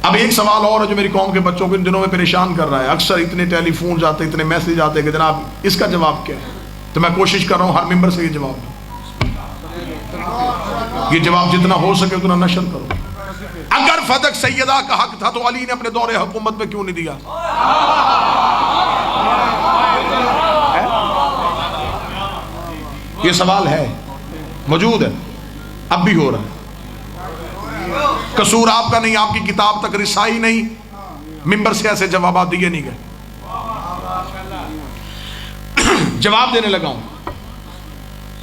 اب ایک سوال اور ہے جو میری قوم کے بچوں کو ان دنوں میں پریشان کر رہا ہے. اکثر اتنے ٹیلی فون آتے, اتنے میسج آتے کہ جناب اس کا جواب کیا ہے. تو میں کوشش کر رہا ہوں ہر ممبر سے یہ جواب دوں. یہ جواب جتنا ہو سکے اتنا نشر کرو. اگر فتح سیدہ کا حق تھا تو علی نے اپنے دور حکومت میں کیوں نہیں دیا؟ یہ سوال ہے, موجود ہے, اب بھی ہو رہا ہے. قصور آپ کا نہیں, آپ کی کتاب تک رسائی نہیں, ممبر سے ایسے جوابات دیے نہیں گئے. جواب دینے لگا ہوں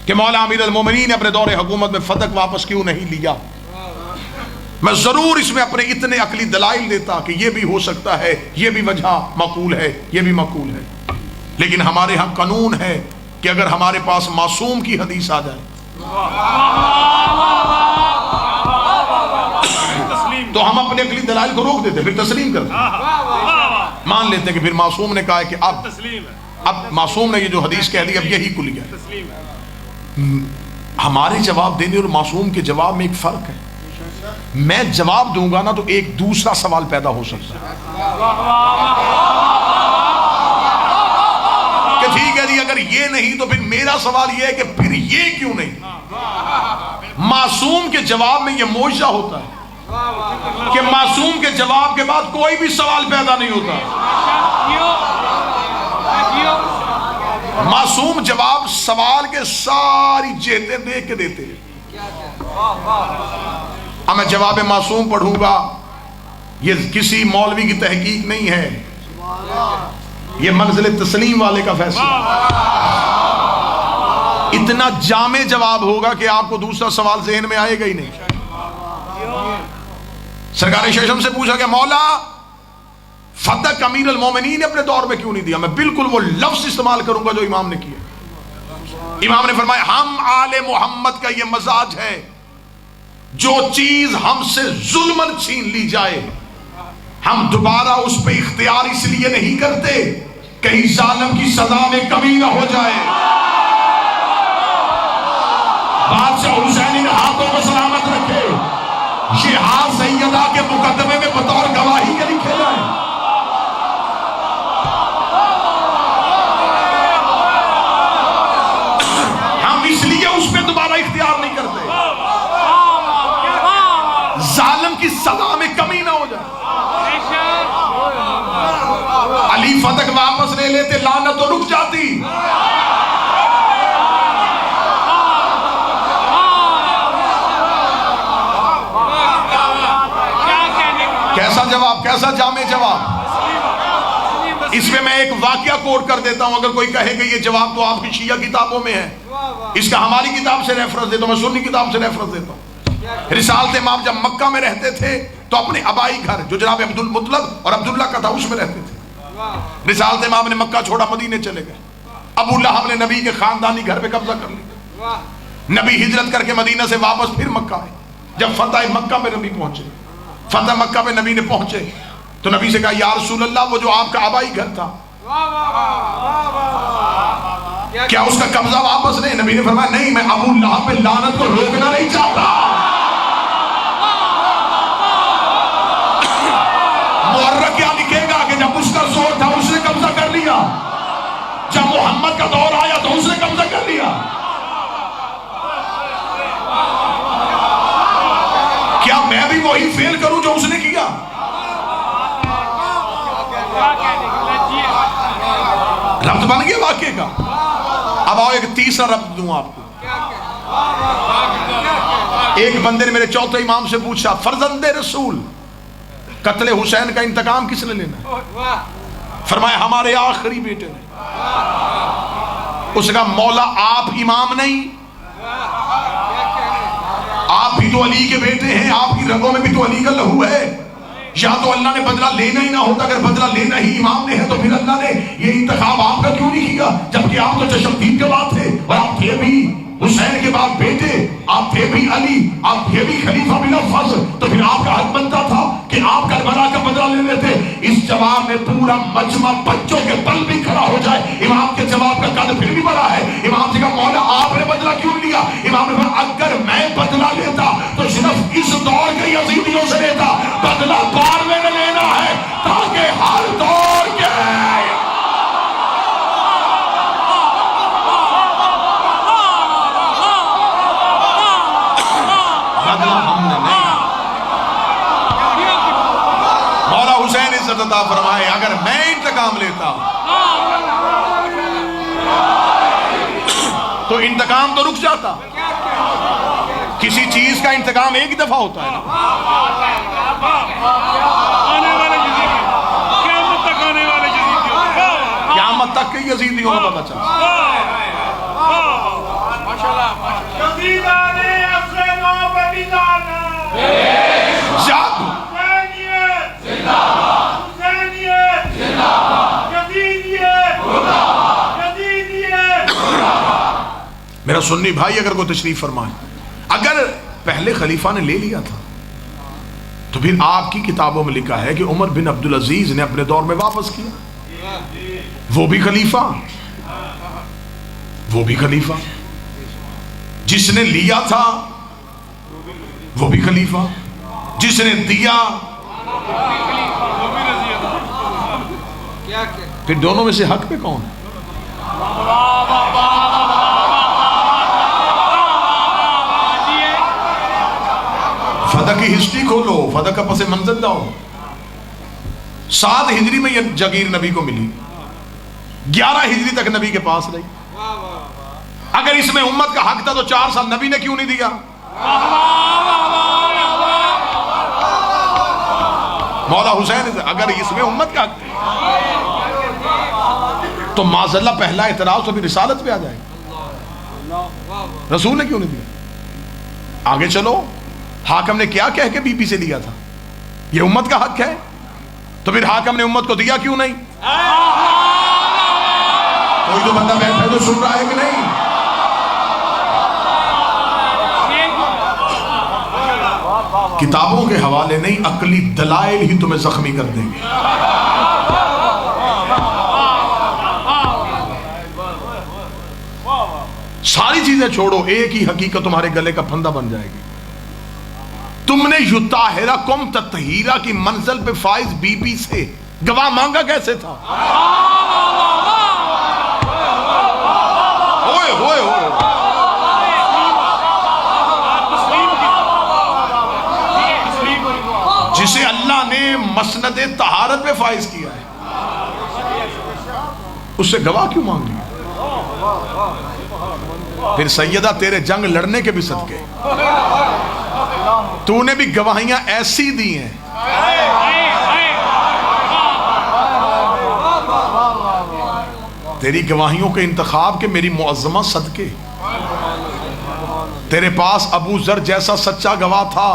کہ مولا امیر المومنین نے اپنے دور حکومت میں فتح واپس کیوں نہیں لیا. میں ضرور اس میں اپنے اتنے عقلی دلائل دیتا کہ یہ بھی ہو سکتا ہے, یہ بھی وجہ معقول ہے, یہ بھی معقول ہے. لیکن ہمارے ہاں قانون ہے کہ اگر ہمارے پاس معصوم کی حدیث آ جائے تو ہم اپنے عقلی دلائل کو روک دیتے, پھر تسلیم کرتے, مان لیتے کہ پھر معصوم نے کہا کہ اب معصوم نے یہ جو حدیث کہہ دی اب یہی کلیہ ہے. ہمارے جواب دینے اور معصوم کے جواب میں ایک فرق ہے. میں جواب دوں گا نا تو ایک دوسرا سوال پیدا ہو سکتا ہے کہ ٹھیک ہے جی اگر یہ نہیں تو پھر میرا سوال یہ ہے کہ پھر یہ کیوں نہیں. معصوم کے جواب میں یہ معجزہ ہوتا ہے کہ معصوم کے جواب کے بعد کوئی بھی سوال پیدا نہیں ہوتا. معصوم جواب سوال کے ساری جہتیں دیکھ کے دیتے ہیں. اب میں جواب معصوم پڑھوں گا, یہ کسی مولوی کی تحقیق نہیں ہے, یہ منزل تسلیم والے کا فیصلہ. اتنا جامع جواب ہوگا کہ آپ کو دوسرا سوال ذہن میں آئے گا ہی نہیں. سرکار شیشم سے پوچھا کہ مولا فتح امیر المومنین نے اپنے دور میں کیوں نہیں دیا؟ میں بالکل وہ لفظ استعمال کروں گا جو امام نے کیا. امام نے فرمایا ہم آل محمد کا یہ مزاج ہے, جو چیز ہم سے ظلمن چھین لی جائے ہم دوبارہ اس پہ اختیار اس لیے نہیں کرتے کہیں ظالم کی سزا میں کمی نہ ہو جائے. بادشاہ حسینی نے ہاتھوں کو سلامت رکھے, یہ ہاتھ سیدہ کے مقدمے میں بطور گواہی کے لکھے جائیں. ہم اس لیے اس پہ دوبارہ اختیار نہیں کرتے ظالم کی سزا میں کمی نہ ہو جائے. علی فتح واپس لے لیتے لعنت تو رک جاتی. کیسا جواب, کیسا جامع جواب. اس میں ایک واقعہ کوٹ کر دیتا ہوں. اگر کوئی کہے کہ یہ جواب تو آپ کی شیعہ کتابوں میں ہے, اس کا ہماری کتاب سے ریفرنس دیتا ہوں, میں سنی کتاب سے ریفرنس دیتا ہوں. رسالت امام جب مکہ میں رہتے تھے تو اپنے ابائی گھر جو جناب عبد المطلب اور عبداللہ کا تھا اس میں رہتے تھے. رسالت امام نے مکہ چھوڑا, مدینے چلے گئے. ابو لہب نے نبی کے خاندانی گھر پہ قبضہ کر لیا. نبی ہجرت کر کے مدینہ سے واپس پھر مکہ آئے. جب فتح مکہ میں نبی پہنچے, فتح مکہ میں نبی نے پہنچے تو نبی سے کہا یا رسول اللہ وہ جو آپ کا آبائی گھر تھا کیا اس کا قبضہ واپس نہیں؟ نبی نے فرمایا نہیں, میں ابو لہب پہ لعنت کو روکنا نہیں چاہتا. مورخ کیا لکھے گا کہ جب اس کا زور تھا اس نے قبضہ کر لیا, جب محمد کا دور آیا تو اس نے قبضہ کر لیا. کیا میں بھی وہی فیل کروں جو اس نے کیا؟ ربط بن گیا واقعے کا. اب آؤ ایک تیسرا ربط دوں آپ کو. ایک بندے نے میرے چوتھے امام سے پوچھا فرزند رسول قتل حسین کا انتقام کس نے لینا؟ فرمایا ہمارے آخری بیٹے نے. اس کا مولا آپ امام نہیں, آپ بھی تو علی کے بیٹے ہیں, آپ کی رگوں میں بھی تو علی کا لہو ہے. یا تو اللہ نے بدلہ لینا ہی نہ ہوتا, اگر بدلہ لینا ہی امام نے ہے تو پھر اللہ نے یہ انتخاب آپ کا کیوں نہیں کیا؟ جبکہ آپ تو تشدد کے بعد تھے اور آپ تھے بھی حسین کے بعد بیٹے, آپ تھے بھی علی, آپ تھے بھی خلیفہ بن فضل, تو پھر آپ کا حق بنتا تھا کہ آپ کربلا کا بدلہ لے لیتے. اس جواب میں پورا مجمع بچوں کے بل بھی کھڑا ہو جائے. امام کے جواب کا قد پھر بھی بڑا ہے. امام سے کہا مولا آپ نے بدلہ کیوں لیا؟ امام نے کہا اگر میں بدلہ لیتا تو صرف اس دور کے یزیدیوں سے لیتا, بدلہ بعد میں عزت عطا فرمائے. اگر میں انتقام لیتا تو انتقام تو رک جاتا. کسی چیز کا انتقام ایک دفعہ ہوتا ہے نا. قیامت تک کے یزیدیوں کا بچا. میرا سنی بھائی اگر کوئی تشریف فرمائے، اگر پہلے خلیفہ نے لے لیا تھا تو پھر آپ کی کتابوں میں لکھا ہے کہ عمر بن عبدالعزیز نے اپنے دور میں واپس کیا. وہ بھی خلیفہ، وہ بھی خلیفہ. جس نے لیا تھا وہ بھی خلیفہ، جس نے دیا. پھر دونوں میں سے حق پہ کون ہے؟ فدق کی ہسٹری کھولو، فدق کا پس منظر لاؤ. 7 ہجری میں یہ جاگیر نبی کو ملی، 11 ہجری تک نبی کے پاس رہی. اگر اس میں امت کا حق تھا تو 4 سال نبی نے کیوں نہیں دیا؟ مولا حسین اگر اس میں امت کا حق تھا تو معاذ اللہ پہلا اعتراض تو بھی رسالت پہ آ جائے. رسول نے کیوں نہیں دیا؟ آگے چلو، حاکم نے کیا کہہ کے بی بی سے لیا تھا؟ یہ امت کا حق ہے، تو پھر حاکم نے امت کو دیا کیوں نہیں؟ کوئی تو بندہ بیٹھا تو سن رہا ہے کہ نہیں؟ کتابوں کے حوالے نہیں، عقلی دلائل ہی تمہیں زخمی کر دیں گے. ساری چیزیں چھوڑو، ایک ہی حقیقت تمہارے گلے کا پھندا بن جائے گی. تم نے یطہرکم تطہیرا کی منزل پہ فائز بی بی سے گواہ مانگا کیسے تھا؟ ہوئے ہوئے ہوئے جسے اللہ نے مسند طہارت پہ فائز کیا ہے، اس سے گواہ کیوں مانگ لیا؟ پھر سیدہ تیرے جنگ لڑنے کے بھی صدقے تو نے بھی گواہیاں ایسی دی ہیں. تیری گواہیوں کے انتخاب کے میری معظمہ صدقے. تیرے پاس ابو ذر جیسا سچا گواہ تھا،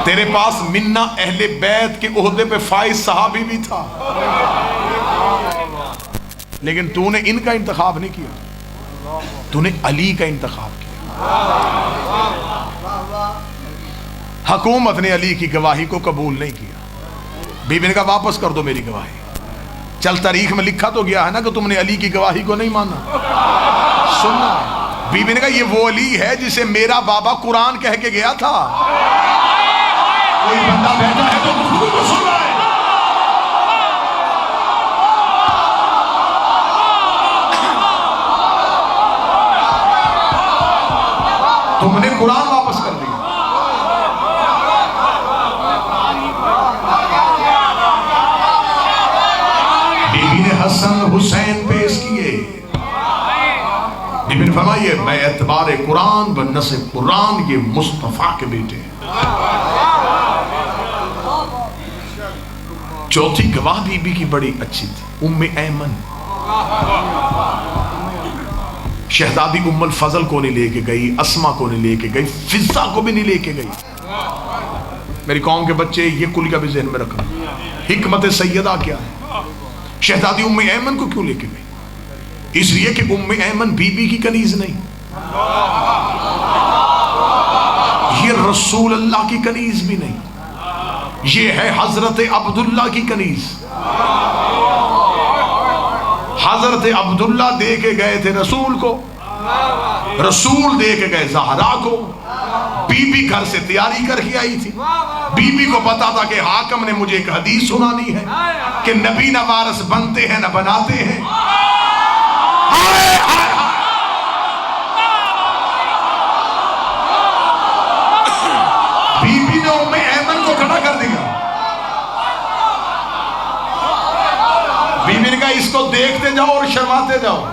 تیرے پاس منا اہل بیت کے عہدے پہ فائز صحابی بھی تھا، لیکن تو نے ان کا انتخاب نہیں کیا، تو نے علی کا انتخاب کیا. حکومت نے علی کی گواہی کو قبول نہیں کیا. بی بی نے کہا واپس کر دو میری گواہی. چل تاریخ میں لکھا تو گیا ہے نا کہ تم نے علی کی گواہی کو نہیں مانا. سننا، بی بی نے کہا یہ وہ علی ہے جسے میرا بابا قرآن کہہ کے گیا تھا. کوئی بندہ بیٹھا ہے تو گفتگو کو سن رہا ہے. تم نے قرآن واپس کر دیا. بی بی نے حسن حسین پیش کیے. بی بی نے فرمائیے میں اعتبار قرآن و نسب قرآن یہ مصطفیٰ کے بیٹے ہیں. چوتھی گواہ بی بی کی بڑی اچھی تھی، ام ایمن. شہزادی ام الفضل کو نہیں لے کے گئی، اسما کو نہیں لے کے گئی، فضہ کو بھی نہیں لے کے گئی. میری قوم کے بچے یہ کلیہ بھی ذہن میں رکھنا. حکمت سیدہ کیا ہے؟ شہزادی ام ایمن کو کیوں لے کے گئی؟ اس لیے کہ ام ایمن بی بی کی کنیز نہیں، یہ رسول اللہ کی کنیز بھی نہیں، یہ ہے حضرت عبداللہ کی کنیز. حضرت عبداللہ دے کے گئے تھے رسول کو، رسول دے کے گئے زہرا کو. بی بی گھر سے تیاری کر کے آئی تھی. بی بی کو پتا تھا کہ حاکم نے مجھے ایک حدیث سنانی ہے کہ نبی نہ وارث بنتے ہیں نہ بناتے ہیں. بی بی نے ام ایمن اس کو دیکھتے جاؤ اور شرماتے جاؤ.